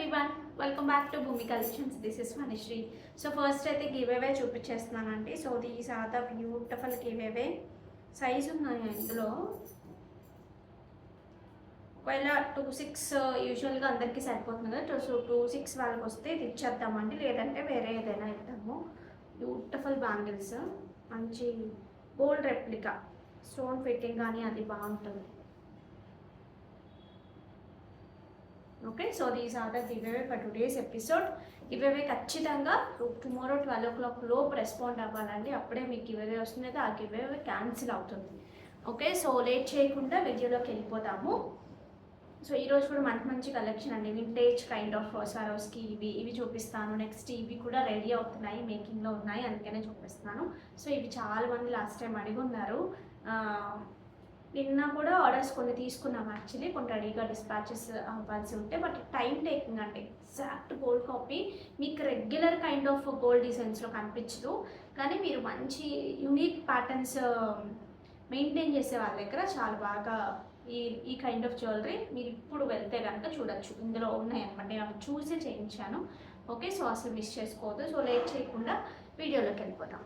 Everyone, welcome back to Bhoomi Collections. This is Manishri. So first అయితే giveaway చూపించేస్తున్నానండి. So these are the beautiful giveaway. Size ఉన్నాయి ఇందులో. ఒకవేళ 2-6 యూజువల్గా అందరికీ సరిపోతుంది కదా. సో 2-6 వాళ్ళకి వస్తే ఇది ఇచ్చేద్దామండి, లేదంటే వేరే ఏదైనా ఇద్దాము. బ్యూటిఫుల్ బ్యాంగిల్స్, మంచి గోల్డ్ రెప్లికా, స్టోన్ ఫిట్టింగ్ కానీ అది బాగుంటుంది. Okay, so these are the giveaway for today's episode. Giveaway ఖచ్చితంగా టుమారో 12 o'clock లోపు రెస్పాండ్ అవ్వాలండి. అప్పుడే మీకు గివ్అవే వస్తుంది, ఆ గివ్అవే క్యాన్సిల్ అవుతుంది. ఓకే, సో లేట్ చేయకుండా వీడియోలోకి వెళ్ళిపోతాము. సో ఈరోజు కూడా మంచి కలెక్షన్ అండి, వింటేజ్ కైండ్ ఆఫ్ సరోస్కి ఇవి చూపిస్తాను. నెక్స్ట్ ఇవి కూడా రెడీ అవుతున్నాయి, మేకింగ్లో ఉన్నాయి, అందుకనే చూపిస్తాను. సో ఇవి చాలా మంది లాస్ట్ టైం అడిగి ఉన్నారు. నిన్న కూడా ఆర్డర్స్ కొన్ని తీసుకున్నాం, యాక్చువల్లీ కొన్ని రెడీగా డిస్పాచెస్ అవ్వాల్సి ఉంటే, బట్ టైం టేకింగ్ అంటే ఎగ్జాక్ట్ గోల్డ్ కాపీ మీకు రెగ్యులర్ కైండ్ ఆఫ్ గోల్డ్ డిజైన్స్లో కనిపించదు. కానీ మీరు మంచి యూనిక్ ప్యాటర్న్స్ మెయింటైన్ చేసే వాళ్ళ దగ్గర చాలా బాగా ఈ కైండ్ ఆఫ్ జ్యువెలరీ మీరు ఇప్పుడు వెళ్తే కనుక చూడొచ్చు. ఇందులో ఉన్నాయన్నమాట, నేను చూసి చేయించాను. ఓకే, సో అసలు మిస్ చేసుకోవద్దు. సో లేట్ చేయకుండా వీడియోలోకి వెళ్ళిపోతాం.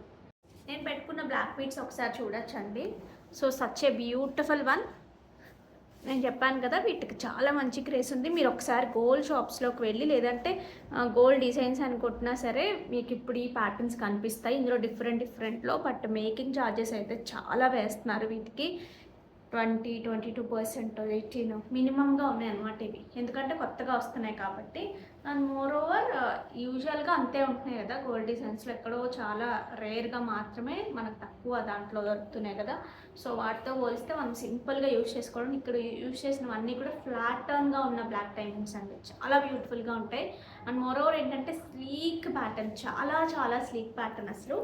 నేను పెట్టుకున్న బ్లాక్ బీడ్స్ ఒకసారి చూడొచ్చండి. So such a beautiful one. నేను చెప్పాను కదా, వీటికి చాలా మంచి క్రేజ్ ఉంది. మీరు ఒకసారి గోల్డ్ షాప్స్లోకి వెళ్ళి, లేదంటే గోల్డ్ డిజైన్స్ అని కొట్టినా సరే మీకు ఇప్పుడు ఈ ప్యాటర్న్స్ కనిపిస్తాయి. ఇందులో డిఫరెంట్లో, బట్ మేకింగ్ ఛార్జెస్ అయితే చాలా వేస్తున్నారు వీటికి. 20-22%, 18 మినిమంగా ఉన్నాయి అన్నమాట ఇవి, ఎందుకంటే కొత్తగా వస్తున్నాయి కాబట్టి. అండ్ మోర్ ఓవర్ యూజువల్గా అంతే ఉంటున్నాయి కదా గోల్డ్ డిజైన్స్లో, ఎక్కడో చాలా రేర్గా మాత్రమే మనకు తక్కువ దాంట్లో దొరుకుతున్నాయి కదా. సో వాటితో పోలిస్తే మనం సింపుల్గా యూజ్ చేసుకోవడం. ఇక్కడ యూజ్ చేసినవన్నీ కూడా ఫ్లాట్ టర్న్గా ఉన్న బ్లాక్ డైమండ్స్ అండి, చాలా బ్యూటిఫుల్గా ఉంటాయి. అండ్ మోర్ ఓవర్ ఏంటంటే స్లీక్ ప్యాటర్న్, చాలా స్లీక్ ప్యాటర్న్. అసలు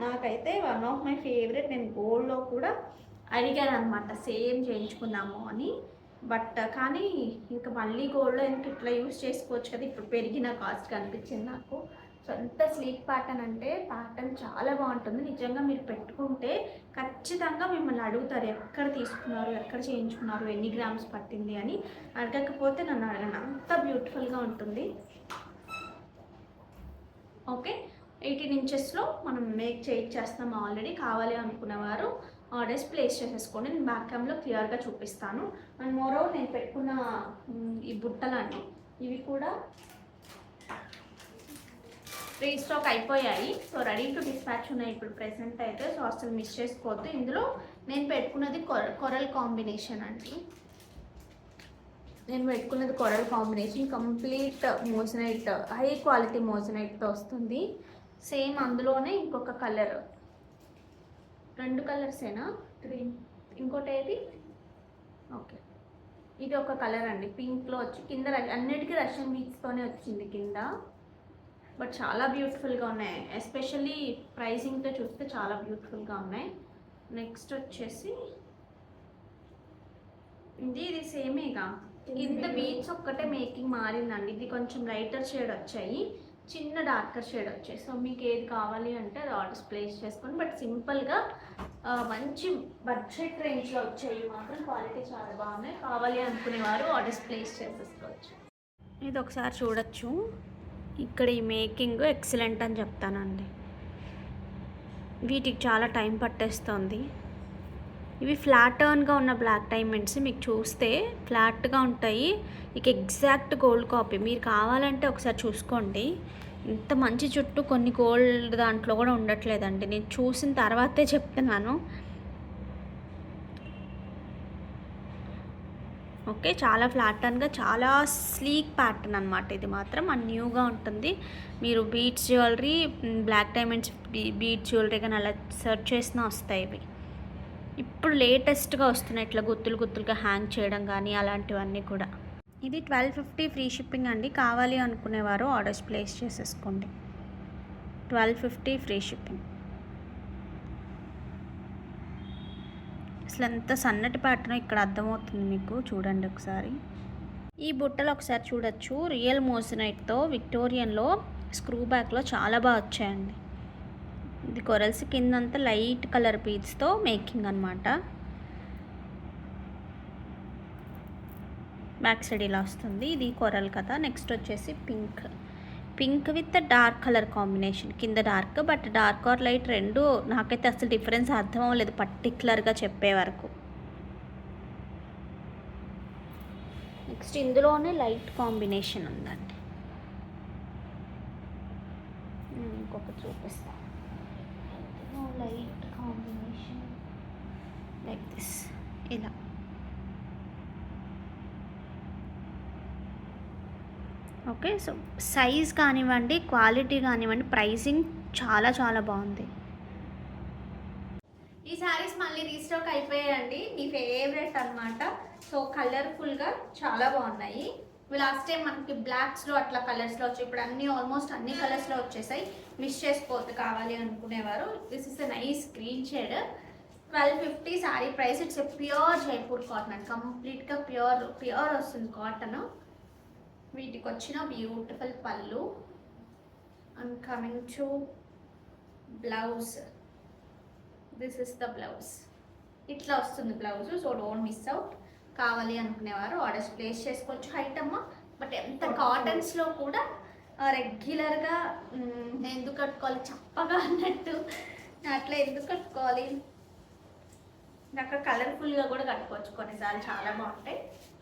నాకైతే వన్ ఆఫ్ మై ఫేవరెట్. నేను గోల్డ్లో కూడా అడిగాను అనమాట, సేమ్ చేయించుకుందాము అని. బట్ కానీ ఇంకా మళ్ళీ గోల్డ్లో ఎందుకు ఇట్లా యూస్ చేసుకోవచ్చు కదా, ఇప్పుడు పెరిగిన కాస్ట్ కనిపించింది నాకు. సో ఎంత స్లీక్ ప్యాటర్న్ అంటే ప్యాటర్న్ చాలా బాగుంటుంది. నిజంగా మీరు పెట్టుకుంటే ఖచ్చితంగా మిమ్మల్ని అడుగుతారు, ఎక్కడ తీసుకున్నారు, ఎక్కడ చేయించుకున్నారు, ఎన్ని గ్రామ్స్ పట్టింది అని. అడగకపోతే నన్ను అడగను, అంత బ్యూటిఫుల్గా ఉంటుంది. ఓకే, 18 inchesలో మనం మేక్ చేయించేస్తాము ఆల్రెడీ. కావాలి అనుకున్నవారు ఆర్డర్స్ ప్లేస్ చేసేసుకోండి. నేను బ్యాక్ క్యామ్లో క్లియర్గా చూపిస్తాను. అండ్ మోరోవర్ నేను పెట్టుకున్న ఈ బుట్టలండి, ఇవి కూడా రీస్టాక్ అయిపోయాయి. సో రెడీ టు డిస్పాచ్ ఉన్నాయి ఇప్పుడు ప్రెసెంట్ అయితే. సో అసలు మిస్ చేసుకోవద్దు. ఇందులో నేను పెట్టుకున్నది కొరల్ కాంబినేషన్ అండి. నేను పెట్టుకున్నది coral combination, complete moissanite, high quality మోజనైట్తో వస్తుంది. సేమ్ అందులోనే ఇంకొక కలర్, 2 కలర్సేనా, గ్రీన్, ఇంకోటి ఏది, ఓకే ఇది ఒక కలర్ అండి, పింక్లో వచ్చి కింద అన్నిటికీ రష్యన్ బీట్స్తోనే వచ్చింది కింద. బట్ చాలా బ్యూటిఫుల్గా ఉన్నాయి, ఎస్పెషల్లీ ప్రైసింగ్తో చూస్తే చాలా బ్యూటిఫుల్గా ఉన్నాయి. నెక్స్ట్ వచ్చేసి ఇది సేమేగా, కింద బీట్స్ ఒక్కటే మేకింగ్ మారిందండి. ఇది కొంచెం లైటర్ షేడ్ వచ్చాయి, చిన్న డార్కర్ షేడ్ వచ్చాయి. సో మీకు ఏది కావాలి అంటే అది ఆర్డర్స్ ప్లేస్ చేసుకోండి. బట్ సింపుల్గా మంచి బడ్జెట్ రేంజ్లో వచ్చాయి మాత్రం, క్వాలిటీ చాలా బాగున్నాయి. కావాలి అనుకునేవారు ఆర్డర్స్ ప్లేస్ చేసేసుకోవచ్చు. ఇది ఒకసారి చూడొచ్చు. ఇక్కడ ఈ మేకింగ్ ఎక్సలెంట్ అని చెప్తానండి. వీటికి చాలా టైం పట్టేస్తుంది. ఇవి ఫ్లాట్ టర్న్గా ఉన్న బ్లాక్ డైమండ్స్, మీకు చూస్తే ఫ్లాట్గా ఉంటాయి. ఇక ఎగ్జాక్ట్ గోల్డ్ కాపీ. మీరు కావాలంటే ఒకసారి చూసుకోండి. ఇంత మంచి చుట్టూ కొన్ని గోల్డ్ దాంట్లో కూడా ఉండట్లేదండి, నేను చూసిన తర్వాతే చెప్తున్నాను. ఓకే, చాలా ఫ్లాట్ టర్న్గా, చాలా స్లీక్ ప్యాటర్న్ అనమాట. ఇది మాత్రం న్యూగా ఉంటుంది. మీరు beads jewellery, black diamonds beads jewellery కానీ అలా సెర్చ్ చేసినా వస్తాయి ఇవి. ఇప్పుడు లేటెస్ట్గా వస్తున్నాయి ఇట్లా గుత్తులుగా హ్యాంగ్ చేయడం కానీ అలాంటివన్నీ కూడా. ఇది 1250 ఫ్రీ షిప్పింగ్ అండి. కావాలి అనుకునేవారు ఆర్డర్స్ ప్లేస్ చేసేసుకోండి. 1250 ఫ్రీ షిప్పింగ్. అసలు ఎంత సన్నటి ప్యాటర్న్ ఇక్కడ అర్థమవుతుంది మీకు, చూడండి ఒకసారి. ఈ బుట్టలు ఒకసారి చూడొచ్చు, రియల్ మోజనైట్తో విక్టోరియన్లో స్క్రూ బ్యాక్లో చాలా బాగా వచ్చాయండి. ఇది కొరల్స్ కిందంతా లైట్ కలర్ బీడ్స్తో మేకింగ్ అనమాట. బ్యాక్ సైడ్ ఇలా వస్తుంది. ఇది కొరల్ కదా. నెక్స్ట్ వచ్చేసి pink, pink with dark colour combination. కింద dark, but dark or light రెండు నాకైతే అసలు డిఫరెన్స్ అర్థం అవ్వలేదు పర్టికులర్గా చెప్పే వరకు. నెక్స్ట్ ఇందులోనే లైట్ కాంబినేషన్ ఉందండి. ఇంకొకటి చూపిస్తాను. లైట్ కాంబినేషన్ లైక్ దిస్, ఇలా. ఓకే, సో సైజ్ కానివ్వండి, క్వాలిటీ కానివ్వండి, ప్రైసింగ్ చాలా చాలా బాగుంది. ఈ శారీస్ మళ్ళీ రీస్టాక్ అయిపోయాయండి. మీ ఫేవరెట్ అనమాట. సో కలర్ఫుల్గా చాలా బాగున్నాయి. లాస్ట్ టైం మనకి బ్లాక్స్లో అట్లా కలర్స్లో వచ్చాయి. ఇప్పుడు అన్నీ ఆల్మోస్ట్ అన్ని కలర్స్లో వచ్చేసాయి. మిస్ చేసుకోవద్దు కావాలి అనుకునేవారు. This is a nice green shade. 1250 sari price. It's a pure Jaipur cotton అండి. కంప్లీట్గా ప్యూర్ వస్తుంది కాటన్. వీటికి వచ్చిన beautiful pallu. And coming to blouse, this is the blouse. ఇట్లా వస్తుంది blouse. So don't miss out. కావాలి అనుకునేవారు ఆర్డర్స్ ప్లేస్ చేసుకోవచ్చు. హైట్ అమ్మ, బట్ ఎంత కాటన్స్లో కూడా రెగ్యులర్గా ఎందుకు కట్టుకోవాలి, చప్పగా అన్నట్టు అట్లా ఎందుకు కట్టుకోవాలి. అక్కడ కలర్ఫుల్గా కూడా కట్టుకోవచ్చు. కొన్నిసార్లు చాలా బాగుంటాయి,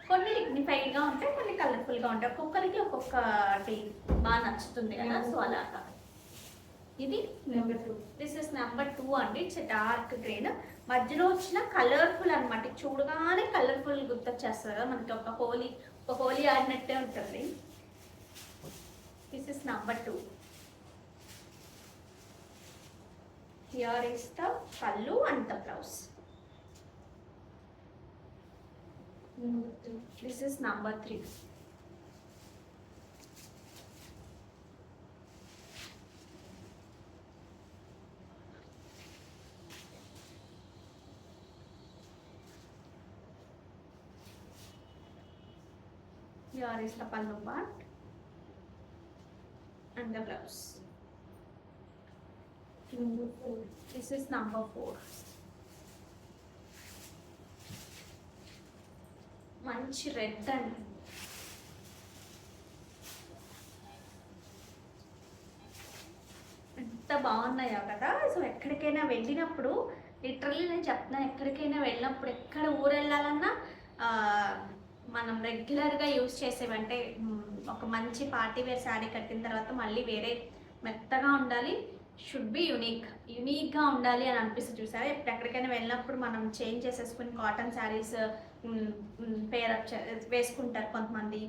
కొన్ని డిగ్నిఫైడ్గా ఉంటాయి, కొన్ని కలర్ఫుల్గా ఉంటాయి. ఒక్కొక్కరికి ఒక్కొక్కటి బాగా నచ్చుతుంది కదా. సో అలాగా. ఇది నెంబర్ 2. దిస్ ఇస్ నెంబర్ 2 అండి. It's dark green. మధ్యలో వచ్చిన కలర్ఫుల్ అనమాట. చూడగానే కలర్ఫుల్ గుర్తొచ్చేస్తుంది కదా మనకి. ఒక హోలీ ఆడినట్టే ఉంటుంది. This is number 2. Here is the pallu and the blouse. This is number 3. Here is the pallu part and the blouse. Number 4. This is number 4. మంచి రెడ్ అండి. ఎంత బాగున్నాయో కదా. సో ఎక్కడికైనా వెళ్ళినప్పుడు లిటరల్లీ నేను చెప్తున్నాను, ఎక్కడికైనా వెళ్ళినప్పుడు ఎక్కడ ఊరు వెళ్ళాలన్నా మనం రెగ్యులర్గా యూజ్ చేసేవంటే ఒక మంచి పార్టీ వేర్ శారీ కట్టిన తర్వాత మళ్ళీ వేరే మెత్తగా ఉండాలి, షుడ్ బి యూనిక్గా ఉండాలి అని అనిపిస్తుంది. చూసారా, ఇప్పుడు ఎక్కడికైనా వెళ్ళినప్పుడు మనం చేంజ్ చేసేసుకుని కాటన్ శారీస్ పేరప్ వేసుకుంటారు కొంతమంది.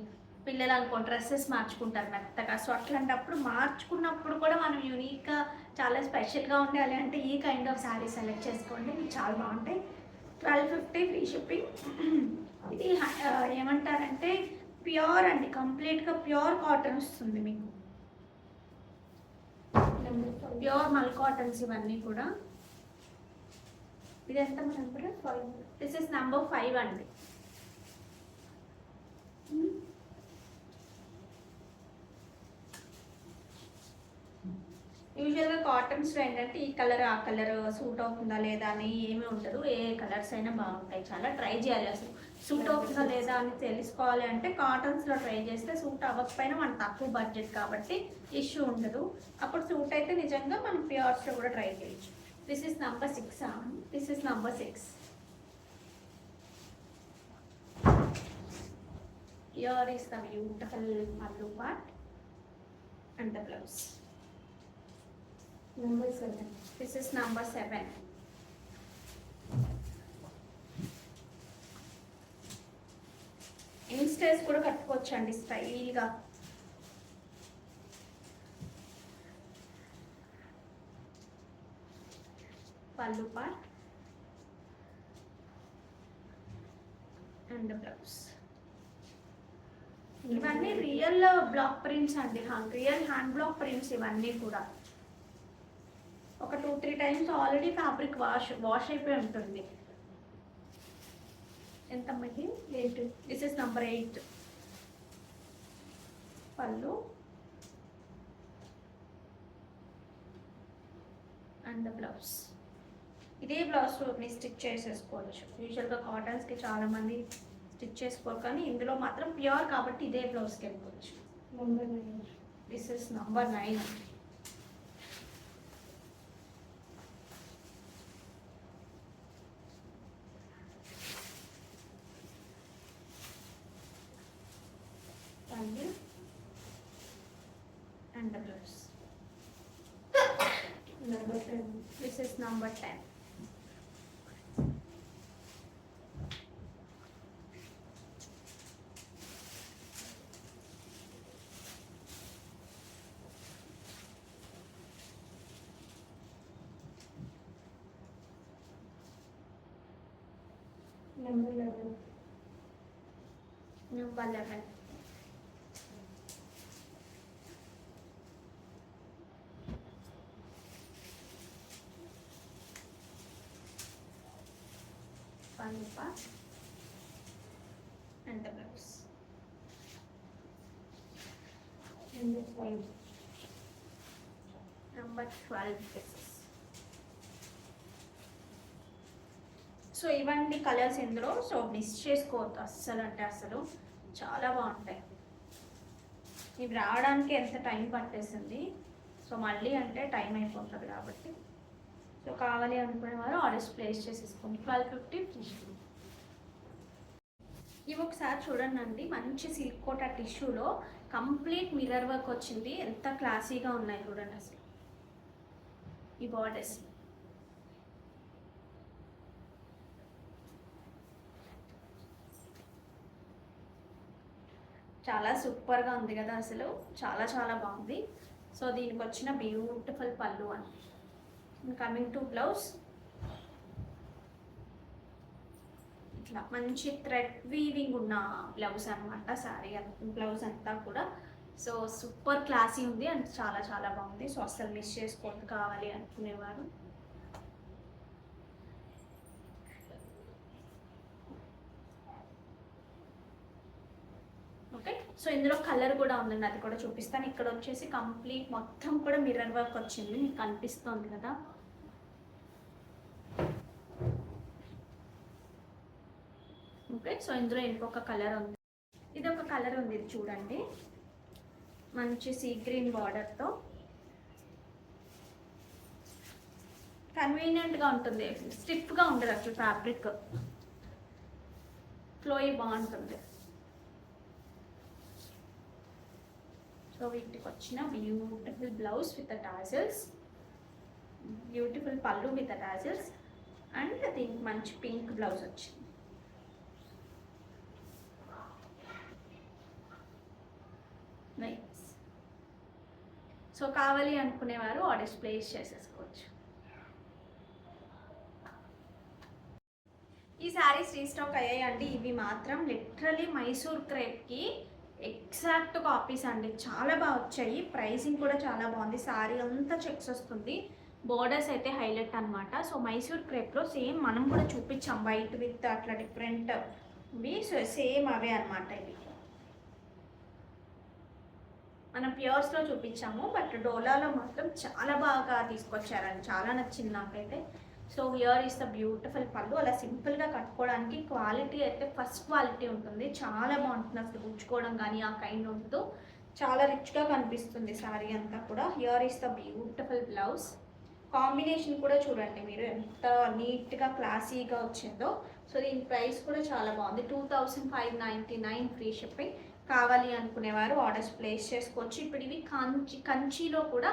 పిల్లలు అనుకో డ్రెస్సెస్ మార్చుకుంటారు మెత్తగా. సో అట్లాంటప్పుడు మార్చుకున్నప్పుడు కూడా మనం యూనిక్గా చాలా స్పెషల్గా ఉండాలి అంటే ఈ కైండ్ ఆఫ్ శారీ సెలెక్ట్ చేసుకోండి, మీకు చాలా బాగుంటాయి. 1250 ఫ్రీ షిప్పింగ్. ఇది ఏమంటారంటే ప్యూర్ అండి, కంప్లీట్గా ప్యూర్ కాటన్ వస్తుంది మీకు. ప్యూర్ మల్ కాటన్స్ ఇవన్నీ కూడా. ఇది ఎంత నెంబర్ 5. దిస్ ఇస్ నెంబర్ 5 అండి. యూజువల్గా కాటన్స్లో ఏంటంటే ఈ కలర్ ఆ కలర్ సూట్ అవుతుందా లేదా అని ఏమీ ఉండదు. ఏ కలర్స్ అయినా బాగుంటాయి. చాలా ట్రై చేయాలి అసలు సూట్ అవుతుందా లేదా అని తెలుసుకోవాలి అంటే కాటన్స్లో ట్రై చేస్తే సూట్ అవ్వకపోయినా మన తక్కువ బడ్జెట్ కాబట్టి ఇష్యూ ఉండదు. అప్పుడు సూట్ అయితే నిజంగా మనం ప్యూర్స్లో కూడా ట్రై చేయొచ్చు. This is number 6. This is number 6. Here is the beautiful pallu part and the blouse. Number 7. This is number 7. Youngsters కూడా కట్టుకోవచ్చు అండి స్టైల్గా. పల్లు పార్ట్ అండ్ బ్లౌజ్. ఇవన్నీ రియల్ బ్లాక్ ప్రింట్స్ అండి, రియల్ హ్యాండ్ బ్లాక్ ప్రింట్స్ ఇవన్నీ కూడా. ఒక 2-3 టైమ్స్ ఆల్రెడీ ఫ్యాబ్రిక్ వాష్ అయిపోయి ఉంటుంది. ఎంత అమ్మకి 8. This is number 8. పళ్ళు అండ్ ద బ్లౌజ్. ఇదే బ్లౌజ్ మీరు స్టిచ్ చేసేసుకోవచ్చు. యూజువల్గా కాటన్స్కి చాలామంది స్టిచ్ చేసుకోరు, కానీ ఇందులో మాత్రం ప్యూర్ కాబట్టి ఇదే బ్లౌజ్కి వెళ్ళిపోవచ్చు. This is number 9. And the blouse. Number 10. This is number 10. Number 11. Number 11. Part and the blouse. Number 12. Number 12 pieces. So ఇవన్నీ కలర్స్ ఇందులో, సో మిస్ చేసుకోవద్దు అస్సలు, అంటే అసలు చాలా బాగుంటాయి. ఇవి రావడానికి ఎంత టైం పట్టేసింది, సో మళ్ళీ అంటే టైం అయిపోతుంది కాబట్టి, సో కావాలి అనుకునే వారు ఆర్డర్స్ ప్లేస్ చేసేసుకోండి. 1250. ఇవి ఒకసారి చూడండి, మంచి సిల్క్ కోటా టిష్యూలో కంప్లీట్ మిర్రర్ వర్క్ వచ్చింది. ఎంత క్లాసీగా ఉన్నాయి చూడండి అసలు ఈ బార్డర్స్. చాలా సూపర్గా ఉంది కదా అసలు, చాలా చాలా బాగుంది. సో దీనికి వచ్చిన బ్యూటిఫుల్ పళ్ళు అని. కమింగ్ టు బ్లౌజ్, ఇట్లా మంచి థ్రెడ్ వీవింగ్ ఉన్న బ్లౌజ్ అనమాట. శారీ బ్లౌజ్ అంతా కూడా సో సూపర్ క్లాసీ ఉంది అండ్ చాలా చాలా బాగుంది. సో అస్సలు మిస్ చేసుకోవద్దు కావాలి అనుకునేవారు. ఓకే, సో ఇందులో కలర్ కూడా ఉందండి, అది కూడా చూపిస్తాను. ఇక్కడ వచ్చేసి కంప్లీట్ మొత్తం కూడా మిర్రర్ వర్క్ వచ్చింది, మీకు కనిపిస్తుంది కదా. ఓకే, సో ఇందులో ఇంకొక కలర్ ఉంది, ఇది ఒక కలర్ ఉంది, ఇది చూడండి. మంచి సీ గ్రీన్ బార్డర్తో కన్వీనియంట్గా ఉంటుంది, స్టిఫ్గా ఉండదు అసలు. ఫ్యాబ్రిక్ ఫ్లోయి బాగుంటుంది. సో వీటికి వచ్చిన beautiful blouse with tassels, beautiful పళ్ళు విత్ టాజల్స్, అండ్ దీనికి మంచి పింక్ బ్లౌజ్ వచ్చింది. నైస్. సో కావాలి అనుకునేవారు ఆర్డర్స్ ప్లేస్ చేసేసుకోవచ్చు. ఈ శారీస్ రీస్టాక్ అయ్యాయండి. ఇవి మాత్రం లిటరలీ మైసూర్ క్రేప్కి ఎగ్జాక్ట్ కాపీస్ అండి, చాలా బాగా వచ్చాయి. ప్రైసింగ్ కూడా చాలా బాగుంది. శారీ అంతా చెక్స్ వస్తుంది, బోర్డర్స్ అయితే హైలైట్ అనమాట. సో మైసూర్ క్రేప్లో సేమ్ మనం కూడా చూపించాం, వైట్ విత్ అట్లా డిఫరెంట్ ఇవి, సో సేమ్ అవే అనమాట. ఇవి మనం ప్యూర్స్లో చూపించాము, బట్ డోలాలో మాత్రం చాలా బాగా తీసుకొచ్చారండి, చాలా నచ్చింది నాకైతే. So here is the beautiful పళ్ళు. అలా సింపుల్గా కట్టుకోవడానికి క్వాలిటీ అయితే ఫస్ట్ క్వాలిటీ ఉంటుంది, చాలా బాగుంటుంది. అసలు గుచ్చుకోవడం కానీ ఆ కైండ్ ఉండదు, చాలా రిచ్గా కనిపిస్తుంది శారీ అంతా కూడా. Here is the beautiful blouse. Combination కూడా చూడండి మీరు, ఎంత నీట్గా క్లాసీగా వచ్చిందో. సో దీని ప్రైస్ కూడా చాలా బాగుంది, 2599 ఫ్రీ షిప్పింగ్. కావాలి అనుకునేవారు ఆర్డర్స్ ప్లేస్ చేసుకోవచ్చు. ఇప్పుడు ఇవి కంచిలో కూడా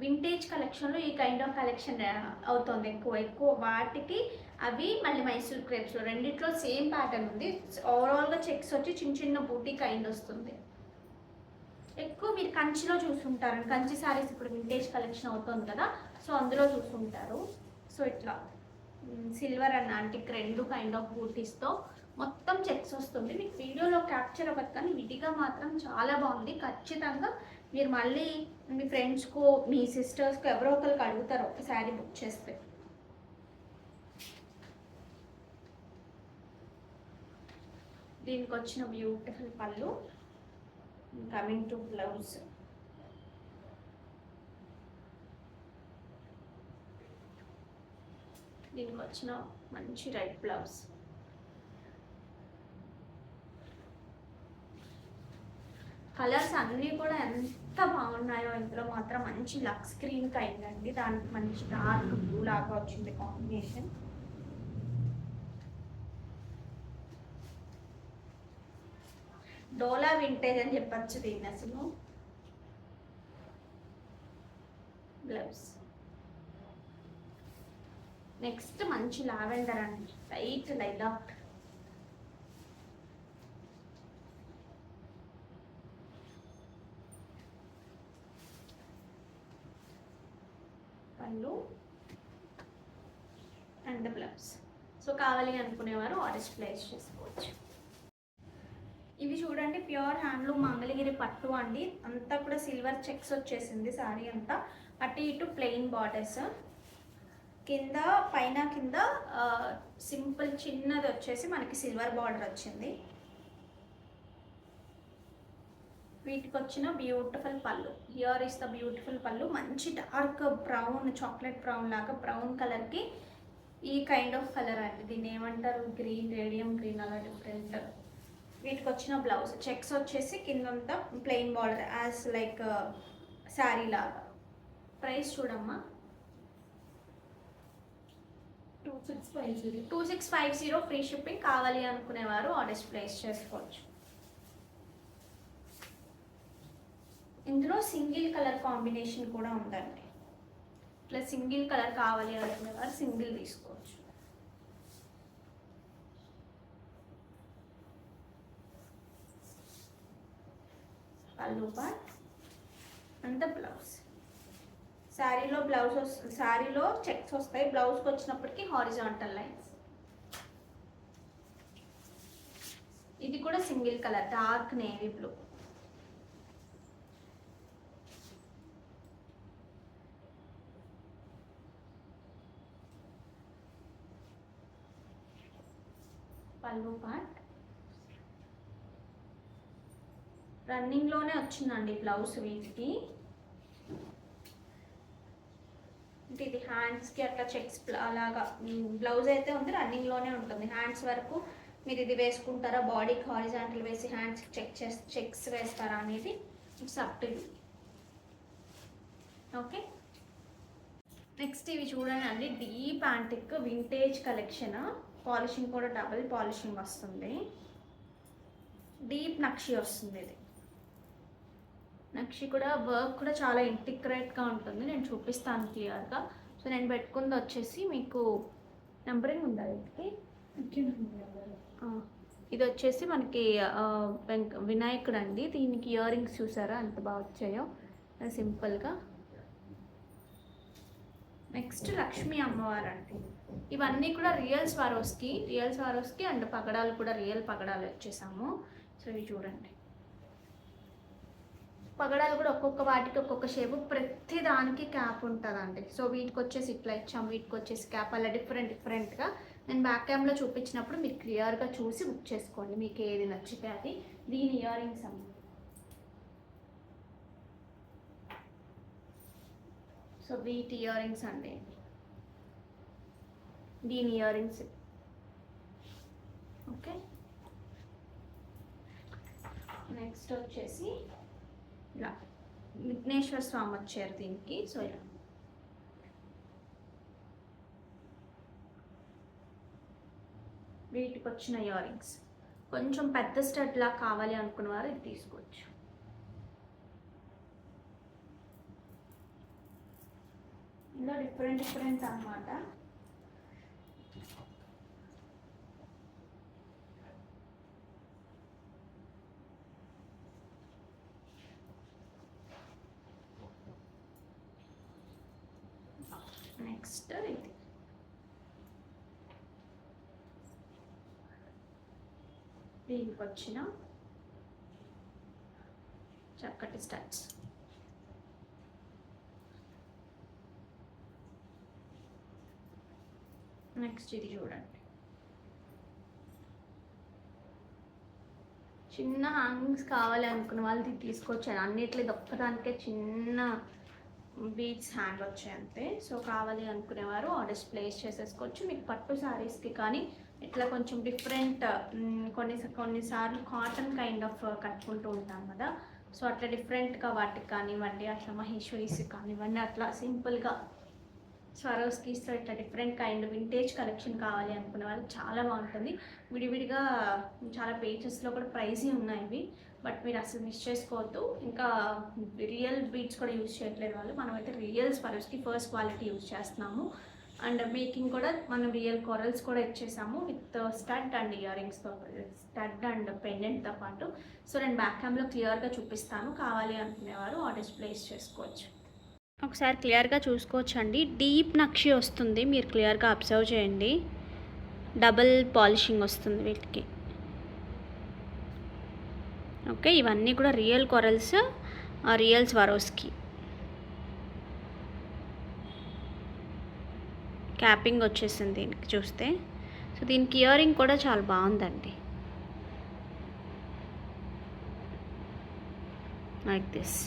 వింటేజ్ కలెక్షన్లో ఈ కైండ్ ఆఫ్ కలెక్షన్ అవుతుంది ఎక్కువ వాటికి. అవి మళ్ళీ మైసూర్ క్రేప్స్లో రెండిట్లో సేమ్ ప్యాటర్న్ ఉంది. ఓవరాల్గా చెక్స్ వచ్చి చిన్న చిన్న బూటీ కైండ్ వస్తుంది. ఎక్కువ మీరు కంచిలో చూసుంటారు, కంచి శారీస్ ఇప్పుడు వింటేజ్ కలెక్షన్ అవుతుంది కదా, సో అందులో చూసుంటారు. సో ఇట్లా సిల్వర్ అండ్ యాంటిక్ రెండు కైండ్ ఆఫ్ బూటీస్తో మొత్తం చెక్స్ వస్తుంది. మీకు వీడియోలో క్యాప్చర్ అవ్వదు, కానీ విడిగా మాత్రం చాలా బాగుంది. ఖచ్చితంగా మీరు మళ్ళీ మీ ఫ్రెండ్స్కు, మీ సిస్టర్స్కు ఎవరో ఒకరికి అడుగుతారు ఒక శారీ బుక్ చేస్తే. దీనికి వచ్చిన బ్యూటిఫుల్ పళ్ళు. కమింగ్ టు బ్లౌజ్, దీనికి వచ్చిన మంచి రెడ్ బ్లౌజ్. కలర్స్ అన్నీ కూడా ఎంత బాగున్నాయో. ఇందులో మాత్రం మంచి లక్స్ గ్రీన్ కైండ్ అండి, దానికి మంచి డార్క్ బ్లూ లాగా వచ్చింది కాంబినేషన్. డోలా వింటేజ్ అని చెప్పచ్చు దీన్ని అసలు. బ్లౌజ్ నెక్స్ట్ మంచి లావెండర్ అండి, లైట్ లైలాక్. పళ్ళు అండ్ బ్లౌజ్. సో కావాలి అనుకునేవారు ఆర్డర్స్ ప్లేస్ చేసుకోవచ్చు. ఇవి చూడండి, ప్యూర్ హ్యాండ్లూమ్ మంగళగిరి పట్టు అండి. అంతా కూడా సిల్వర్ చెక్స్ వచ్చేసింది శారీ అంతా. అటు ఇటు ప్లెయిన్ బార్డర్స్, కింద పైన కింద సింపుల్ చిన్నది వచ్చేసి మనకి సిల్వర్ బార్డర్ వచ్చింది. వీటికి వచ్చిన బ్యూటిఫుల్ పళ్ళు. హియర్ ఇస్ ద బ్యూటిఫుల్ పళ్ళు. మంచి డార్క్ బ్రౌన్, చాక్లెట్ బ్రౌన్ లాగా బ్రౌన్ కలర్కి ఈ కైండ్ ఆఫ్ కలర్ అండి. దీన్ని ఏమంటారు, గ్రీన్, రేడియం గ్రీన్ అలా డిఫరెంట్. వీటికి వచ్చిన బ్లౌజ్ చెక్స్ వచ్చేసి కిందంతా plain border as like sari లాగా. ప్రైస్ చూడమ్మా, 2650 ఫ్రీ షిప్పింగ్. కావాలి అనుకునేవారు ఆర్డర్స్ ప్లేస్ చేసుకోవచ్చు. ఇందులో సింగిల్ కలర్ కాంబినేషన్ కూడా ఉందండి. ఇట్లా సింగిల్ కలర్ కావాలి అనుకునేవారు సింగిల్ తీసుకోవచ్చు. పళ్ళు పార్ట్ అండ్ ద బ్లౌజ్. శారీలో బ్లౌజ్ శారీలో చెక్స్ వస్తాయి, బ్లౌజ్కి వచ్చినప్పటికీ హారిజాంటల్ లైన్స్. ఇది కూడా single colour, dark navy blue. పళ్ళు పార్ట్ రన్నింగ్లోనే వచ్చిందండి బ్లౌజ్ వీటికి. ఇది హ్యాండ్స్కి అట్లా చెక్స్ అలాగా బ్లౌజ్ అయితే ఉంది, రన్నింగ్లోనే ఉంటుంది. హ్యాండ్స్ వరకు మీరు ఇది వేసుకుంటారా, బాడీకి హారిజాంటల్ వేసి హ్యాండ్స్కి చెక్స్ వేస్తారా అనేది it's up to you. Okay, next ఇవి చూడండి, deep antique vintage collection. Polishing కూడా డబుల్ పాలిషింగ్ వస్తుంది, డీప్ నక్షి వస్తుంది. ఇది నక్షి కూడా వర్క్ కూడా చాలా ఇంటిగ్రేట్గా ఉంటుంది. నేను చూపిస్తాను క్లియర్గా. సో నేను పెట్టుకుంది వచ్చేసి మీకు నెంబరింగ్ ఉందా వీటికి. ఇది వచ్చేసి మనకి వినాయకుడు అండి. దీనికి ఇయర్ రింగ్స్ చూసారా ఎంత బాగా వచ్చాయో సింపుల్గా. నెక్స్ట్ లక్ష్మీ అమ్మవారు అండి. ఇవన్నీ కూడా రియల్ స్వారోస్కి అండ్ పగడాలు కూడా రియల్ పగడాలు వచ్చేసాము. సో ఇవి చూడండి, పగడాలు కూడా ఒక్కొక్క వాటికి ఒక్కొక్క షేపు, ప్రతి దానికి క్యాప్ ఉంటుందండి. సో వీటికి వచ్చేసి ఇట్లా ఇచ్చాం, వీటికి వచ్చేసి క్యాప్, అలా డిఫరెంట్గా నేను బ్యాక్ క్యామ్లో చూపించినప్పుడు మీరు క్లియర్గా చూసి బుక్ చేసుకోండి, మీకు ఏది నచ్చితే అది. దీని ఇయర్ రింగ్స్ అమ్మ. సో వీటి ఇయర్ రింగ్స్ అండి, దీని ఇయర్ రింగ్స్. ఓకే, నెక్స్ట్ వచ్చేసి ఇలా విఘ్నేశ్వర స్వామి వచ్చారు దీనికి. సో ఇలా వీటికి వచ్చిన ఇయర్ రింగ్స్. కొంచెం పెద్ద స్టడ్ లా కావాలి అనుకున్న వారు ఇది తీసుకోవచ్చు. ఇలా డిఫరెంట్ అన్నమాట. నెక్స్ట్ ఇది దీనికి వచ్చిన చక్కటి స్టడ్స్. నెక్స్ట్ ఇది చూడండి, చిన్న హ్యాంగింగ్స్ కావాలి అనుకున్న వాళ్ళు ఇది తీసుకొచ్చాను. అన్నిట్లో ఇది ఒక్కదానికే చిన్న బీడ్స్ హ్యాంగ్ వచ్చాయి అంతే. సో కావాలి అనుకునేవారు ఆర్డర్స్ ప్లేస్ చేసేసుకోవచ్చు. మీకు పట్టు శారీస్కి కానీ ఇట్లా కొంచెం డిఫరెంట్ కొన్నిసార్లు కాటన్ కైండ్ ఆఫ్ కట్టుకుంటూ ఉంటాం కదా, సో అట్లా డిఫరెంట్గా వాటికి కానివ్వండి, అట్లా మహేశ్వరీస్ కానివ్వండి, అట్లా సింపుల్గా స్వరోస్కీస్తో ఇట్లా డిఫరెంట్ కైండ్ వింటేజ్ కలెక్షన్ కావాలి అనుకునే వాళ్ళు చాలా బాగుంటుంది. విడివిడిగా చాలా పేజెస్లో కూడా ప్రైజీ ఉన్నాయి ఇవి, బట్ మీరు అసలు మిస్ చేసుకోవద్దు. ఇంకా రియల్ బీట్స్ కూడా యూజ్ చేయట్లేదు వాళ్ళు, మనమైతే real Swarovski first quality use చేస్తున్నాము. అండ్ మేకింగ్ కూడా మనం రియల్ కొరల్స్ కూడా ఇచ్చేసాము విత్ స్టడ్ అండ్ ఇయర్ రింగ్స్తో, స్టడ్ అండ్ పెండెంట్తో పాటు. సో నేను బ్యాక్ క్యామ్లో క్లియర్గా చూపిస్తాను, కావాలి అనుకునేవారు ఆర్డర్స్ ప్లేస్ చేసుకోవచ్చు. ఒకసారి క్లియర్గా చూసుకోవచ్చు అండి, డీప్ నక్షి వస్తుంది, మీరు క్లియర్గా అబ్జర్వ్ చేయండి. డబుల్ పాలిషింగ్ వస్తుంది వీటికి. ఓకే, ఇవన్నీ కూడా real corals, real Swarovski. Capping వచ్చేసింది దీనికి చూస్తే. సో దీనికి ఇయర్ రింగ్ కూడా చాలా బాగుందండి, like this.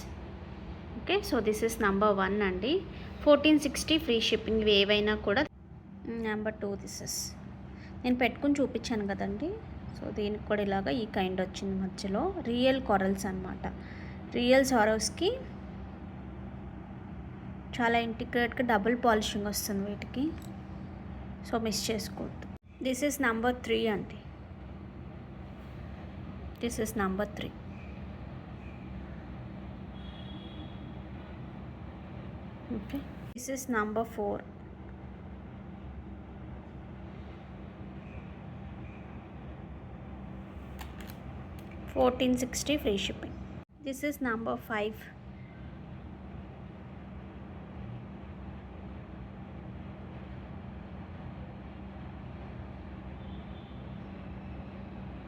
Okay, so this is number 1 అండి. 1460 ఫ్రీ షిప్పింగ్. ఇవి ఏవైనా కూడా. నెంబర్ 2 దిస్ ఇస్, నేను పెట్టుకుని చూపించాను కదండి. సో దీనికి కూడా ఇలాగా ఈ కైండ్ వచ్చింది మధ్యలో. రియల్ కొరల్స్ అనమాట, రియల్ సారోస్కి. చాలా ఇంటిగ్రేట్గా డబుల్ పాలిషింగ్ వస్తుంది వీటికి, సో మిస్ చేసుకోవద్దు. దిస్ ఇస్ నెంబర్ 3 అండి. This is number 3. Okay, this is number 4. $1460 free shipping. This is number 5.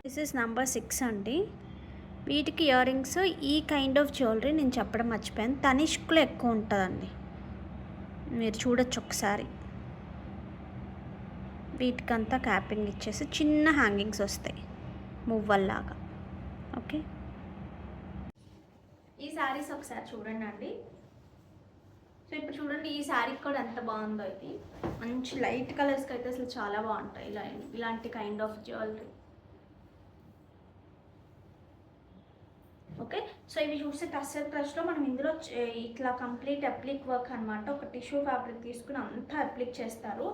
This is number 6 అండి. వీటికి ఇయర్ రింగ్స్, ఈ కైండ్ ఆఫ్ జ్యువెలరీ నేను చెప్పడం మర్చిపోయాను, తనిష్క్లో ఎక్కువ ఉంటుందండి, మీరు చూడొచ్చు ఒకసారి. వీటికంతా క్యాపింగ్ ఇచ్చేసి చిన్న హ్యాంగింగ్స్ వస్తాయి మువ్వల్లాగా. ఓకే, ఈ శారీస్ ఒకసారి చూడండి అండి. సో ఇప్పుడు చూడండి, ఈ శారీ కూడా ఎంత బాగుందో. ఇది మంచి లైట్ కలర్స్కి అయితే అసలు చాలా బాగుంటాయి ఇలాంటి kind of jewellery. Okay, so ఇవి చూస్తే టస్సర్ క్రష్లో మనం ఇందులో ఇట్లా కంప్లీట్ అప్లిక్ వర్క్ అనమాట. ఒక టిష్యూ ఫ్యాబ్రిక్ తీసుకుని అంతా అప్లిక్ చేస్తారు.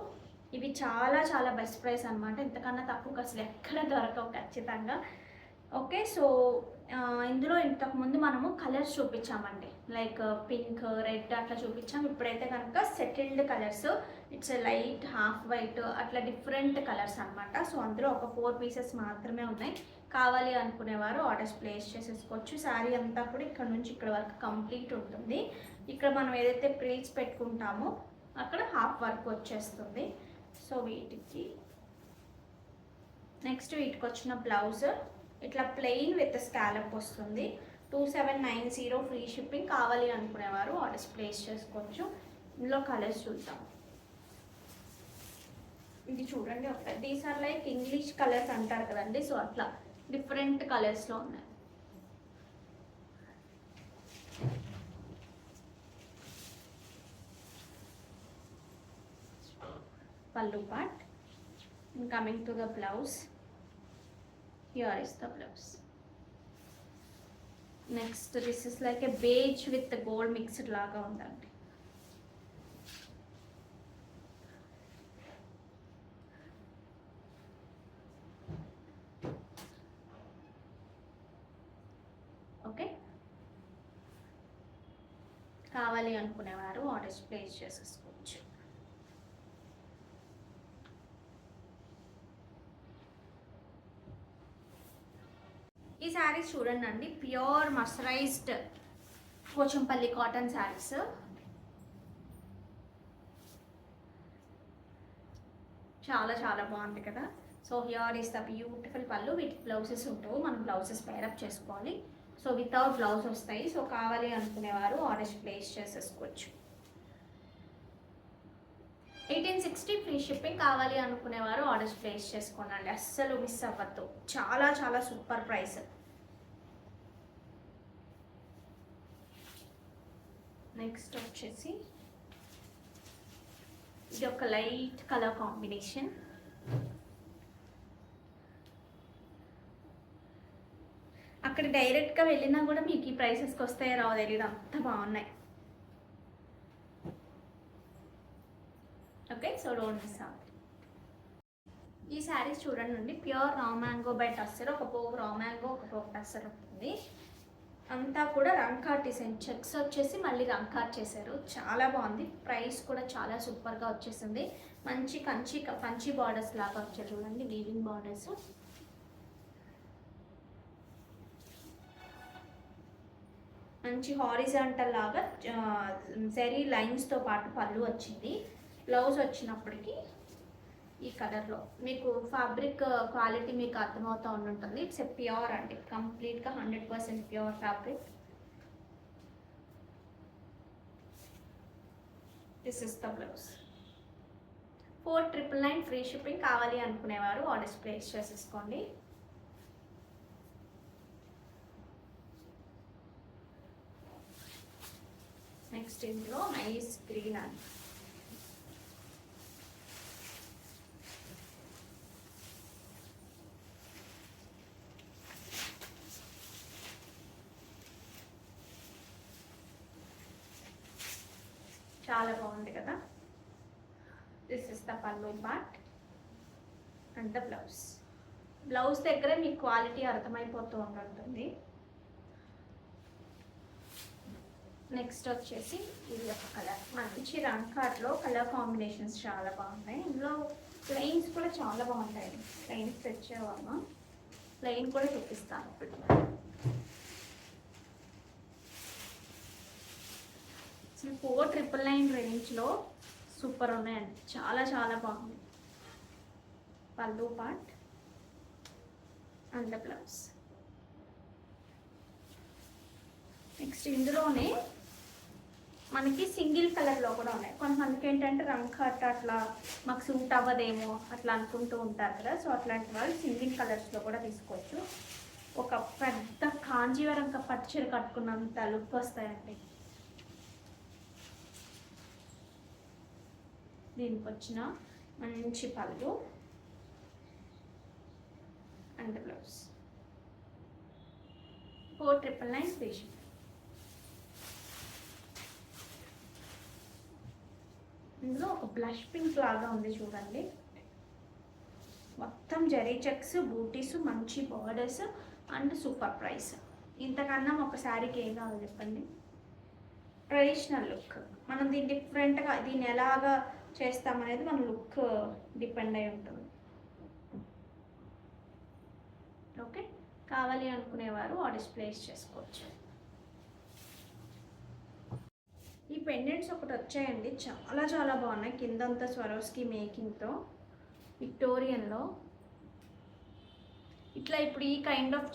ఇవి చాలా చాలా బెస్ట్ ప్రైస్ అనమాట, ఇంతకన్నా తక్కువకి అసలు ఎక్కడ దొరకవు ఖచ్చితంగా. ఓకే, సో ఇందులో ఇంతకుముందు మనము కలర్స్ చూపించామండి, లైక్ పింక్, రెడ్ అట్లా చూపించాము. ఇప్పుడైతే కనుక settled colours, it's light, half white, అట్లా డిఫరెంట్ కలర్స్ అనమాట. సో అందులో ఒక 4 పీసెస్ మాత్రమే ఉన్నాయి. కావాలి అనుకునేవారు ఆర్డర్స్ ప్లేస్ చేసేసుకోవచ్చు. శారీ అంతా కూడా ఇక్కడ నుంచి ఇక్కడ వరకు కంప్లీట్ ఉంటుంది. ఇక్కడ మనం ఏదైతే ప్లీట్స్ పెట్టుకుంటామో అక్కడ హాఫ్ వర్క్ వచ్చేస్తుంది. సో వీటికి నెక్స్ట్ వీటికి వచ్చిన బ్లౌజ్ ఇట్లా ప్లెయిన్ విత్ స్కాలప్ వస్తుంది. 2790 ఫ్రీ షిప్పింగ్. కావాలి అనుకునేవారు ఆర్డర్స్ ప్లేస్ చేసుకోవచ్చు. ఇందులో కలర్స్ చూద్దాం. ఇది చూడండి, ఒక these are like English colours అంటారు కదండి, సో అట్లా డిఫరెంట్ కలర్స్లో ఉన్నాయి. Pallu part. Coming to the blouse, here is the blouse. Next this is like a beige with gold mixed లాగా ఉందండి. ఓకే, కావాలి అనుకునేవారు ఆర్డర్స్ ప్లేస్ చేసేసుకోవచ్చు. ఈ శారీస్ చూడండి అండి, pure mercerized Pochampally cotton saris. చాలా చాలా బాగుంది కదా. So here is the beautiful pallu. వీటికి బ్లౌజెస్ ఉంటావు, మనం బ్లౌజెస్ పేరప్ చేసుకోవాలి. సో వితౌట్ బ్లౌజ్ వస్తాయి. సో కావాలి అనుకునేవారు ఆర్డర్స్ ప్లేస్ చేసేసుకోవచ్చు. 1860 ఫ్రీ షిప్పింగ్. కావాలి అనుకునేవారు ఆర్డర్స్ ప్లేస్ చేసుకోండి, అస్సలు మిస్ అవ్వద్దు. చాలా చాలా సూపర్ ప్రైస్. నెక్స్ట్ వచ్చేసి ఇది ఒక లైట్ కలర్ కాంబినేషన్. అక్కడ మీరు డైరెక్ట్గా వెళ్ళినా కూడా మీకు ఈ ప్రైసెస్కి వస్తాయో రావో తెలియదు, అంత బాగున్నాయి. Okay, so don't miss out. ఈ శారీస్ చూడండి, pure raw mango by tussar, ఒక పోగు రా మ్యాంగో, ఒక పోగు టస్సర్ ఉంటుంది. అంతా కూడా రంకాట్ డిజైన్, చెక్స్ వచ్చేసి మళ్ళీ రంకాట్ చేశారు, చాలా బాగుంది. ప్రైస్ కూడా చాలా సూపర్గా వచ్చేసింది. మంచి కంచి బార్డర్స్ లాగా వచ్చాయి చూడండి, వీవింగ్ బార్డర్స్. మంచి హారిజాంటల్ లాగా జరీ లైన్స్తో పాటు పళ్ళు వచ్చింది. బ్లౌజ్ వచ్చినప్పటికీ ఈ కలర్లో మీకు ఫ్యాబ్రిక్ క్వాలిటీ మీకు అర్థమవుతూ ఉంటుంది. ఇట్స్ ఎ ప్యూర్ అండి, కంప్లీట్గా 100% pure fabric. This is the blouse. 4,999 free shipping. కావాలి అనుకునేవారు ఆర్డర్స్ ప్లేస్ చేసేసుకోండి. నెక్స్ట్ ఇందులో నైస్ గ్రీన్ అండి, చాలా బాగుంది కదా. దిస్ ఇస్ ద పల్లు part and the blouse. Blouse దగ్గరే మీకు క్వాలిటీ అర్థమైపోతూ ఉంటుంది. నెక్స్ట్ వచ్చేసి ఇది ఒక కలర్, మంచి రంకాట్లో కలర్ కాంబినేషన్స్ చాలా బాగున్నాయి. ఇందులో ప్లెయిన్స్ కూడా చాలా బాగుంటాయి. ప్లెయిన్స్ తెచ్చేవాళ్ళ ప్లెయిన్ కూడా చూపిస్తాను ఇప్పుడు. 4,999 రేంజ్లో సూపర్ ఉన్నాయండి, చాలా చాలా బాగుంది. పల్లు part and the blouse. Next ఇందులోనే మనకి సింగిల్ కలర్లో కూడా ఉన్నాయి. కొంతమందికి ఏంటంటే రంకాట్ అట్లా మాకు సూట్ అవ్వదేమో అట్లా అనుకుంటూ ఉంటారు కదా, సో అట్లాంటి వాళ్ళు సింగిల్ కలర్స్లో కూడా తీసుకోవచ్చు. ఒక పెద్ద కాంజీవరం పట్టుచీర కట్టుకున్నంత లుక్ వస్తాయండి. దీనికి వచ్చిన మంచి పళ్ళు అండ్ బ్లౌజ్. 4,999 free shipping. ఇందులో ఒక బ్లష్ పింక్ లాగా ఉంది చూడండి, మొత్తం జరీ చెక్స్, బూటీస్, మంచి బార్డర్స్ అండ్ సూపర్ ప్రైస్. ఇంతకన్నా ఒక శారీకి ఏం కావాలి చెప్పండి. Traditional look. మనం దీన్ని డిఫరెంట్గా దీన్ని ఎలాగా చేస్తామనేది మన లుక్ డిపెండ్ అయి ఉంటుంది. ఓకే, కావాలి అనుకునేవారు ఆర్డర్స్ ప్లేస్ చేసుకోవచ్చు. ఈ పెండెంట్స్ ఒకటి వచ్చాయండి, చాలా చాలా బాగున్నాయి. కిందంతా స్వరోస్కి మేకింగ్తో విక్టోరియన్లో. ఇట్లా ఇప్పుడు ఈ కైండ్ ఆఫ్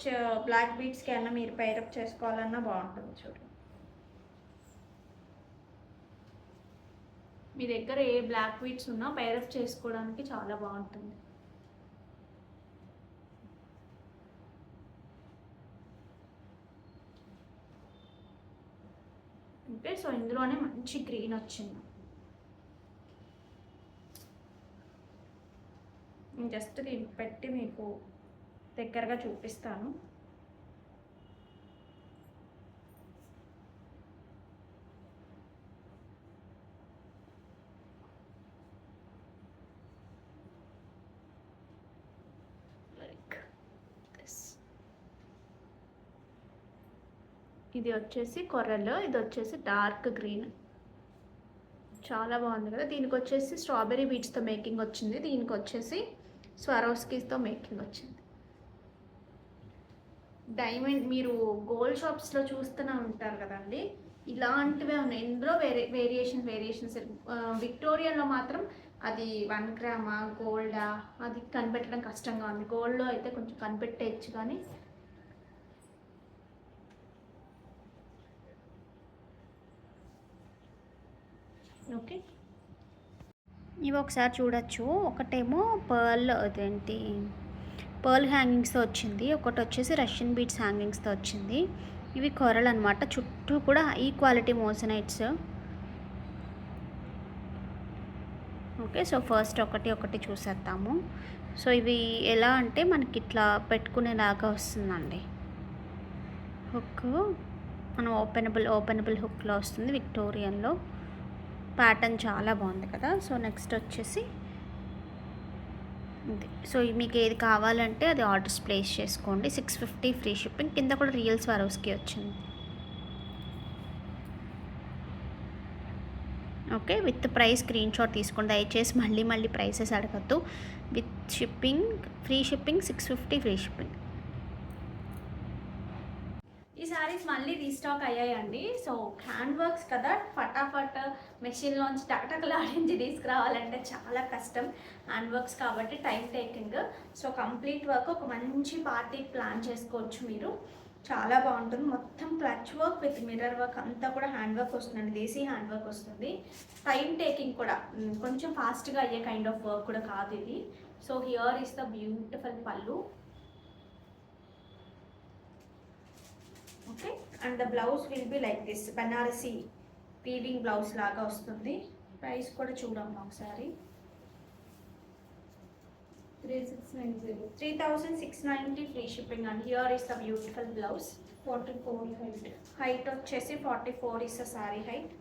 బ్లాక్ బీడ్స్కి అన్నా మీరు పైరప్ చేసుకోవాలన్నా బాగుంటుంది. చూడండి, మీ దగ్గర ఏ బ్లాక్ బీడ్స్ ఉన్నా పైరప్ చేసుకోవడానికి చాలా బాగుంటుంది. ఓకే, సో ఇందులోనే మంచి గ్రీన్ వచ్చింది. నేను జస్ట్ దీన్ని పెట్టి మీకు దగ్గరగా చూపిస్తాను. ఇది వచ్చేసి కొర్రలు, ఇది వచ్చేసి డార్క్ గ్రీన్, చాలా బాగుంది కదా. దీనికి వచ్చేసి స్ట్రాబెర్రీ బీట్స్తో మేకింగ్ వచ్చింది, దీనికి వచ్చేసి స్వరోస్కీస్తో మేకింగ్ వచ్చింది. డైమండ్ మీరు గోల్డ్ షాప్స్లో చూస్తూనే ఉంటారు కదండి, ఇలాంటివే ఉన్నాయి. ఇందులో వేరియేషన్స్. విక్టోరియాలో మాత్రం అది 1 గ్రామా గోల్డా అది కనిపెట్టడం కష్టంగా ఉంది. గోల్డ్లో అయితే కొంచెం కనిపెట్టేయచ్చు, కానీ ఓకే, ఇవి ఒకసారి చూడొచ్చు. ఒకటేమో పర్ల్ హ్యాంగింగ్స్తో వచ్చింది, ఒకటి వచ్చేసి రష్యన్ బీట్స్ హ్యాంగింగ్స్తో వచ్చింది. ఇవి కొరలు అనమాట, చుట్టూ కూడా high quality moissanites. Okay, so first ఒకటి చూసేద్దాము. సో ఇవి ఎలా అంటే మనకి ఇట్లా పెట్టుకునేలాగా వస్తుందండి. హుక్ మనం ఓపెనబుల్ హుక్లో వస్తుంది, విక్టోరియన్లో. ప్యాటర్న్ చాలా బాగుంది కదా. సో నెక్స్ట్ వచ్చేసి ఇది. సో మీకు ఏది కావాలంటే అది ఆర్డర్స్ ప్లేస్ చేసుకోండి. 650 ఫ్రీ షిప్పింగ్. కింద కూడా రియల్ స్వారోస్కి వచ్చింది. Okay, with price screenshot తీసుకోండి. దయచేసి మళ్ళీ ప్రైసెస్ అడగద్దు. With shipping, free shipping, 650 free shipping. ఈ శారీస్ మళ్ళీ రీస్టాక్ అయ్యాయండి. సో హ్యాండ్ వర్క్స్ కదా, ఫటాఫట్ మెషిన్లోంచి టకటకలాడించి తీసుకురావాలంటే చాలా కష్టం. హ్యాండ్ వర్క్స్ కాబట్టి time taking. So complete work ఒక మంచి పార్టీకి ప్లాన్ చేసుకోవచ్చు మీరు. చాలా బాగుంటుంది. మొత్తం clutch work with mirror work అంతా కూడా హ్యాండ్ వర్క్ వస్తుందండి. దేశీ హ్యాండ్ వర్క్ వస్తుంది. టైం టేకింగ్ కూడా, కొంచెం ఫాస్ట్గా అయ్యే కైండ్ ఆఫ్ వర్క్ కూడా కాదు ఇది. So here is the beautiful pallu. Okay, and the blouse will be like this, Banarasi weaving blouse లాగా వస్తుంది. ప్రైస్ కూడా చూడమ్మా ఒకసారి. 3690 free shipping. And here is the beautiful blouse. 44 height వచ్చేసి 44 is the sari height.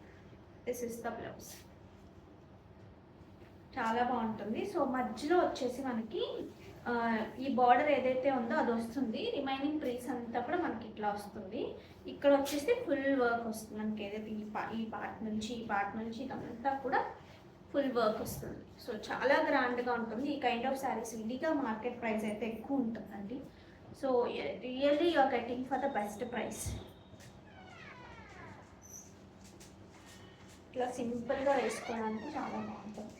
This is the blouse. చాలా బాగుంటుంది. So మధ్యలో వచ్చేసి మనకి ఈ బార్డర్ ఏదైతే ఉందో అది వస్తుంది. రిమైనింగ్ ప్రీస్ అంతా కూడా మనకి ఇట్లా వస్తుంది. ఇక్కడ వచ్చేసి ఫుల్ వర్క్ వస్తుంది మనకి. ఏదైతే ఈ పార్ట్ నుంచి ఇదంతా కూడా ఫుల్ వర్క్ వస్తుంది. సో చాలా గ్రాండ్గా ఉంటుంది. ఈ కైండ్ ఆఫ్ శారీస్ విడిగా మార్కెట్ ప్రైస్ అయితే ఎక్కువ ఉంటుందండి. So really you are getting for the best price. ఇట్లా సింపుల్గా వేసుకోవడానికి చాలా బాగుంటుంది.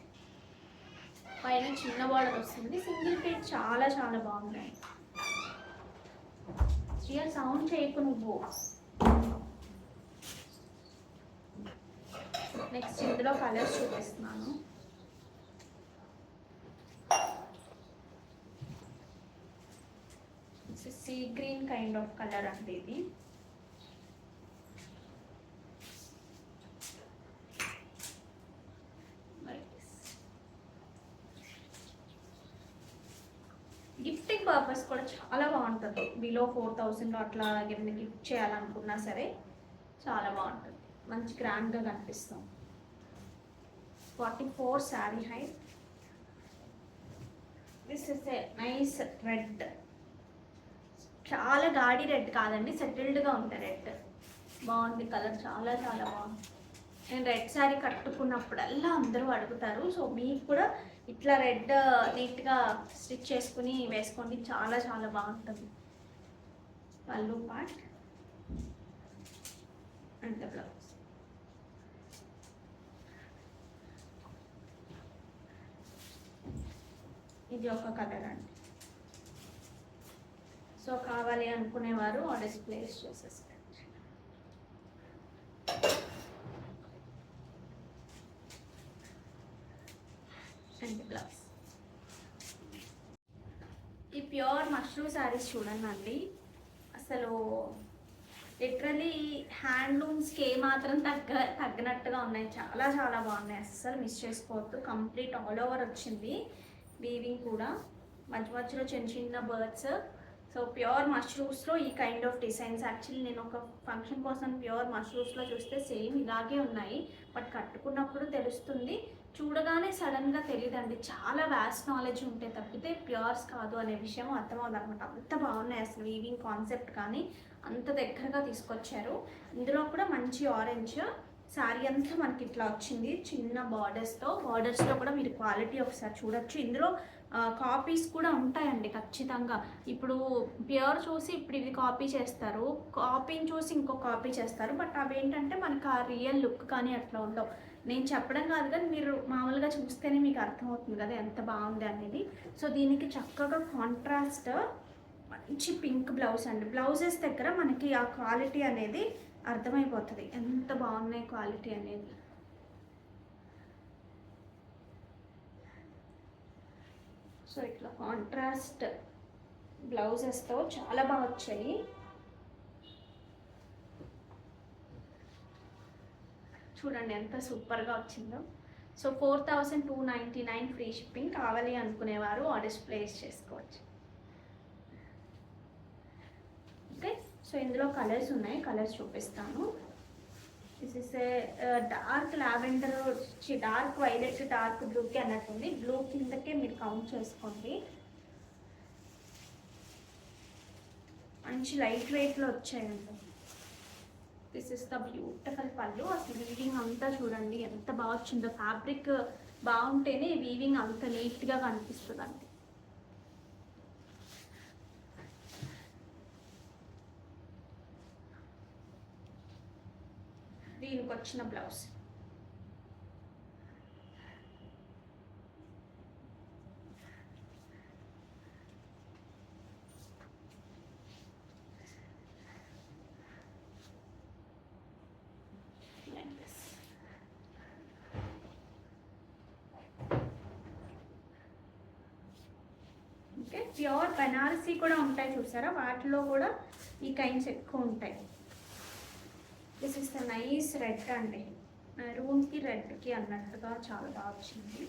పైన చిన్న బార్డర్ వస్తుంది. సింగిల్ పీస్ చాలా బాగున్నాయి. రియల్ సౌండ్ చేయకు నువ్వు. నెక్స్ట్ ఇందులో కలర్స్ చూపిస్తున్నాను. Sea green kind of colour అంటే ఇది. గిఫ్టింగ్ పర్పస్ కూడా చాలా బాగుంటుంది. బిలో 4000 అట్లా ఏమైనా గిఫ్ట్ చేయాలనుకున్నా సరే చాలా బాగుంటుంది. మంచి గ్రాండ్గా కనిపిస్తాం. 44 sari height. This is a nice red. చాలా గాడి రెడ్ కాదండి, సెటిల్డ్గా ఉంటాయి రెడ్. బాగుంది కలర్, చాలా బాగుంది. నేను రెడ్ శారీ కట్టుకున్నప్పుడల్లా అందరూ అడుగుతారు. సో మీకు కూడా ఇట్లా రెడ్ నీట్గా స్టిచ్ చేసుకుని వేసుకోండి. చాలా బాగుంటుంది. పళ్ళు పార్ట్ అండ్ ద బ్లౌజ్. ఇది ఒక కలర్ అండి. సో కావాలి అనుకునేవారు ఆర్డర్స్ ప్లేస్ చేసేసుకోండి. And blouse. ఈ ప్యూర్ మష్రూమ్ శారీస్ చూడండి, అసలు లిటరలీ హ్యాండ్లూమ్స్కి ఏమాత్రం తగ్గనట్టుగా ఉన్నాయి. చాలా బాగున్నాయి. అసలు మిస్ చేసుకోవద్దు. కంప్లీట్ ఆల్ ఓవర్ వచ్చింది. వీవింగ్ కూడా మధ్యలో చిన్న బర్డ్స్. సో ప్యూర్ మష్రూమ్స్లో ఈ కైండ్ ఆఫ్ డిజైన్స్. యాక్చువల్లీ నేను ఒక ఫంక్షన్ కోసం ప్యూర్ మష్రూమ్స్లో చూస్తే సేమ్ ఇలాగే ఉన్నాయి. బట్ కట్టుకున్నప్పుడు తెలుస్తుంది, చూడగానే సడన్గా తెలియదండి. చాలా వ్యాస్ట్ నాలెడ్జ్ ఉంటే తప్పితే ప్యూర్స్ కాదు అనే విషయం అర్థమవుతుంది అనమాట. అంత బాగున్నాయి అసలు. వీవింగ్ కాన్సెప్ట్ కానీ అంత దగ్గరగా తీసుకొచ్చారు. ఇందులో కూడా మంచి ఆరెంజ్ శారీ అంతా మనకి ఇట్లా వచ్చింది, చిన్న బార్డర్స్లో కూడా మీరు క్వాలిటీ ఒకసారి చూడొచ్చు. ఇందులో కాపీస్ కూడా ఉంటాయండి ఖచ్చితంగా. ఇప్పుడు ప్యూర్ చూసి ఇప్పుడు ఇవి కాపీ చేస్తారు, కాపీని చూసి ఇంకో కాపీ చేస్తారు. బట్ అవి ఏంటంటే మనకు ఆ రియల్ లుక్ కానీ అట్లా ఉండవు. నేను చెప్పడం కాదు కానీ మీరు మామూలుగా చూస్తేనే మీకు అర్థమవుతుంది కదా ఎంత బాగుంది అనేది. సో దీనికి చక్కగా కాంట్రాస్ట్ మంచి పింక్ బ్లౌజ్ అండి. బ్లౌజెస్ దగ్గర మనకి ఆ క్వాలిటీ అనేది అర్థమైపోతుంది ఎంత బాగున్నాయి క్వాలిటీ అనేది. సో ఇట్లా కాంట్రాస్ట్ బ్లౌజెస్తో చాలా బాగా వచ్చాయి. చూడండి ఎంత సూపర్గా వచ్చిందో. So 4299 free shipping. కావాలి అనుకునేవారు ఆర్డర్స్ ప్లేస్ చేసుకోవచ్చు. ఓకే, సో సో ఇందులో కలర్స్ ఉన్నాయి, కలర్స్ చూపిస్తాను. This is a dark lavender, dark violet, dark బ్లూకి అన్నట్టుంది. బ్లూ కిందకే మీరు కౌంట్ చేసుకోండి. మంచి లైట్ వెయిట్లో వచ్చాయండి. దిస్ ఇస్ ద బ్యూటిఫుల్ పళ్ళు. అసలు వీవింగ్ అంతా చూడండి ఎంత బాగా వచ్చిందో. ఫ్యాబ్రిక్ బాగుంటేనే వీవింగ్ అంత నీట్గా కనిపిస్తుందండి. దీనికి వచ్చిన బ్లౌజ్ ప్యూర్ బనారసీ కూడా ఉంటాయి చూసారా, వాటిలో కూడా ఈ కైండ్స్ ఎక్కువ ఉంటాయి. This is the nice red అండి, మెరూన్కి రెడ్కి అన్నట్టుగా చాలా బాగా వచ్చింది.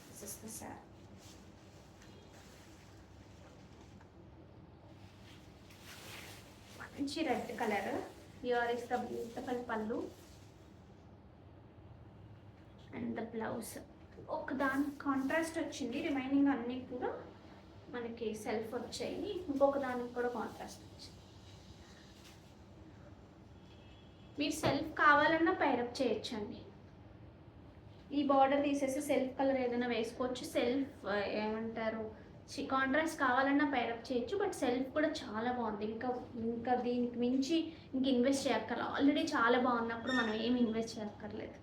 This is the sir. మంచి red colour. Here is the beautiful pallu and the blouse. ఒక దాని కాంట్రాస్ట్ వచ్చింది, రిమైనింగ్ అన్నీ కూడా మనకి సెల్ఫ్ వచ్చాయి. ఇంకొక దానికి కూడా కాంట్రాస్ట్ వచ్చింది. మీరు సెల్ఫ్ కావాలన్నా పైరప్ చేయొచ్చండి. ఈ బార్డర్ తీసేసి సెల్ఫ్ కలర్ ఏదైనా వేసుకోవచ్చు. సెల్ఫ్ ఏమంటారు, కాంట్రాస్ట్ కావాలన్నా పైరప్ చేయొచ్చు. బట్ సెల్ఫ్ కూడా చాలా బాగుంది. ఇంకా దీనికి మించి ఇన్వెస్ట్ చేయక్కర్లేదు. ఆల్రెడీ చాలా బాగున్నప్పుడు మనం ఏమి ఇన్వెస్ట్ చేయక్కర్లేదు.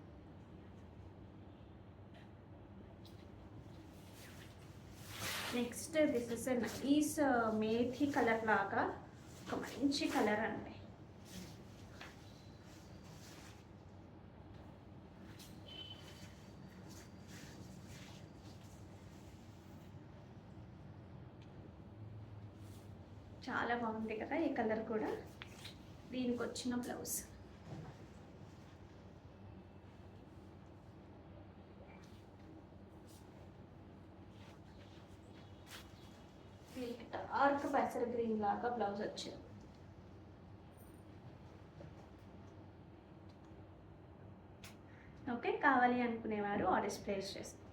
Next this is nice methi colour లాగా ఒక మంచి కలర్ అండి. చాలా బాగుంది కదా ఈ కలర్ కూడా. దీనికి వచ్చిన బ్లౌజ్ డార్క్ పెసర గ్రీన్ లాగా బ్లౌజ్ వచ్చింది. ఓకే, కావాలి అనుకునేవారు ఆర్డర్స్ ప్లేస్ చేస్తాం.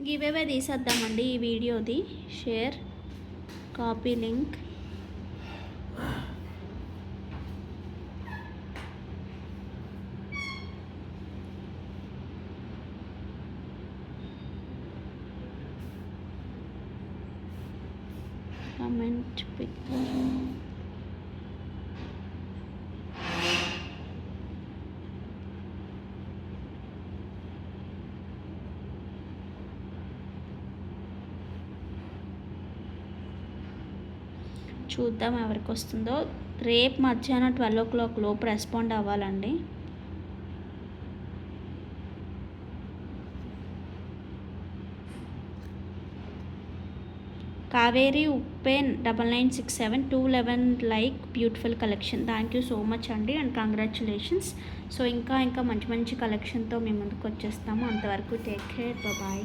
గివ్ అవే తీసేద్దామండి ఈ వీడియోది. Share, copy link. Comment pick. చూద్దాం ఎవరికి వస్తుందో. రేపు మధ్యాహ్నం 12 o'clock లోపు రెస్పాండ్ అవ్వాలండి. Kaveri ఉప్పెన్ 9967 211 like beautiful collection. Thank you so much అండి అండ్ కంగ్రాచులేషన్స్. సో ఇంకా మంచి మంచి కలెక్షన్తో మేము ముందుకు వచ్చేస్తాము. అంతవరకు టేక్ కేర్, బాయ్.